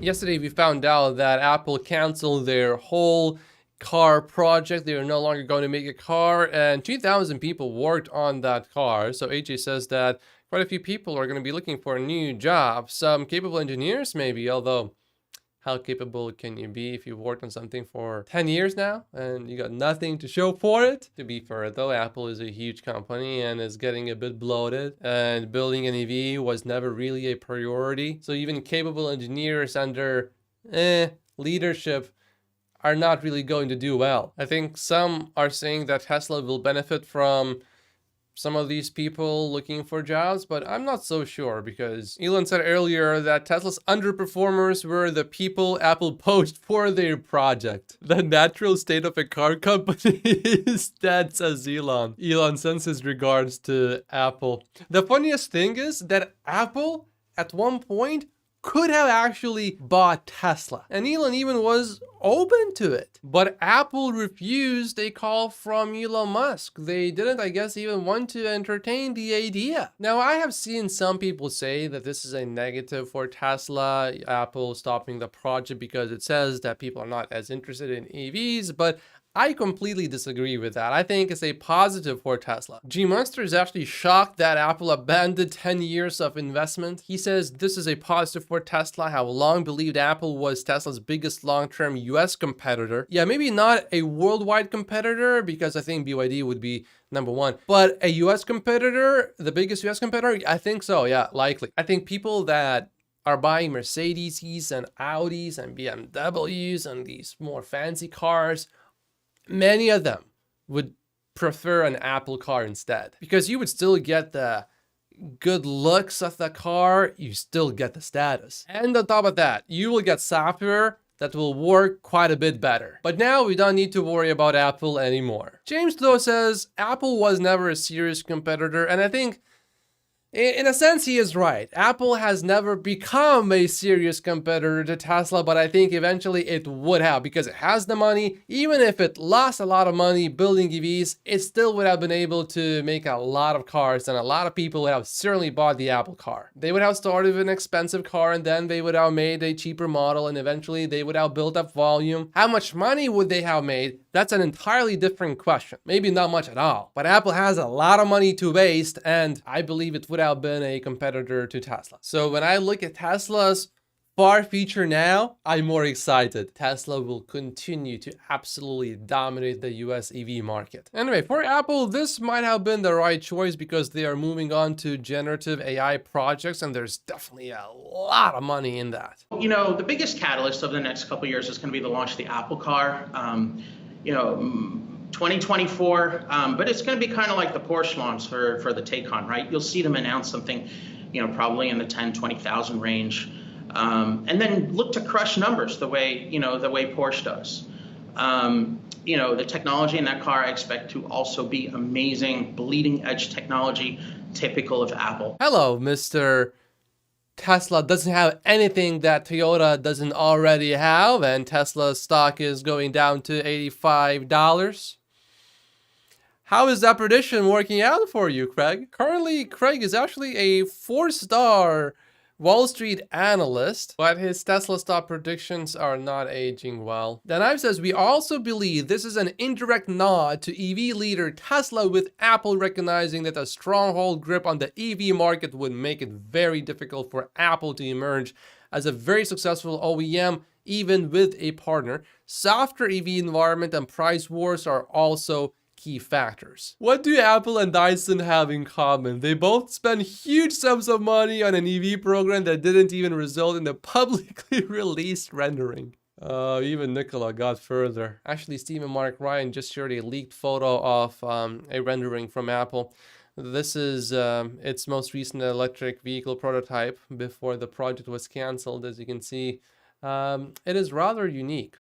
Yesterday, we found out that Apple canceled their whole car project. They are no longer going to make a car, and 2,000 people worked on that car. So AJ says that quite a few people are going to be looking for a new job. Some capable engineers, maybe, although how capable can you be if you've worked on something for 10 years now and you got nothing to show for it? To be fair though, Apple is a huge company and is getting a bit bloated, and building an EV was never really a priority. So even capable engineers under leadership are not really going to do well. I think some are saying that Tesla will benefit from some of these people looking for jobs, but I'm not so sure, because Elon said earlier that Tesla's underperformers were the people Apple poached for their project. The natural state of a car company is dead, says Elon. Elon sends his regards to Apple. The funniest thing is that Apple at one point could have actually bought Tesla, and Elon even was open to it. But Apple refused a call from Elon Musk. They didn't, I guess, even want to entertain the idea. Now, I have seen some people say that this is a negative for Tesla, Apple stopping the project, because it says that people are not as interested in EVs, but I completely disagree with that. I think it's a positive for Tesla. G Monster is actually shocked that Apple abandoned 10 years of investment. He says this is a positive for Tesla. I have long believed Apple was Tesla's biggest long-term US competitor. Yeah, maybe not a worldwide competitor, because I think BYD would be number one, but a US competitor, the biggest US competitor, I think so, yeah, likely. I think people that are buying Mercedes and Audis and BMWs and these more fancy cars, many of them would prefer an Apple car instead, because you would still get the good looks of the car, you still get the status, and on top of that, you will get software that will work quite a bit better. But now we don't need to worry about Apple anymore. James though says Apple was never a serious competitor, and I think in a sense, he is right. Apple has never become a serious competitor to Tesla, but I think eventually it would have, because it has the money. Even if it lost a lot of money building EVs, it still would have been able to make a lot of cars, and a lot of people would have certainly bought the Apple car. They would have started with an expensive car, and then they would have made a cheaper model, and eventually they would have built up volume. How much money would they have made? That's an entirely different question. Maybe not much at all, but Apple has a lot of money to waste, and I believe it would have been a competitor to Tesla. So when I look at Tesla's far future now, I'm more excited. Tesla will continue to absolutely dominate the US EV market. Anyway, for Apple, this might have been the right choice, because they are moving on to generative AI projects, and there's definitely a lot of money in that. You know, the biggest catalyst over the next couple of years is going to be the launch of the Apple car. 2024, but it's going to be kind of like the Porsche launch for the Taycan, right? You'll see them announce something, probably in the 10, 20,000 range, and then look to crush numbers the way Porsche does. The technology in that car I expect to also be amazing, bleeding edge technology, typical of Apple. Hello, Mr. Tesla doesn't have anything that Toyota doesn't already have, and Tesla's stock is going down to $85. How is that prediction working out for you, Craig? Currently, Craig is actually a 4-star Wall Street analyst, but his Tesla stock predictions are not aging well. Danive says, we also believe this is an indirect nod to EV leader Tesla, with Apple recognizing that a stronghold grip on the EV market would make it very difficult for Apple to emerge as a very successful OEM, even with a partner. Softer EV environment and price wars are also key factors. What do Apple and Dyson have in common? They both spend huge sums of money on an EV program that didn't even result in a publicly released rendering. Even Nicola got further. Actually, Stephen Mark Ryan just shared a leaked photo of a rendering from Apple. This is its most recent electric vehicle prototype before the project was canceled. As you can see, it is rather unique.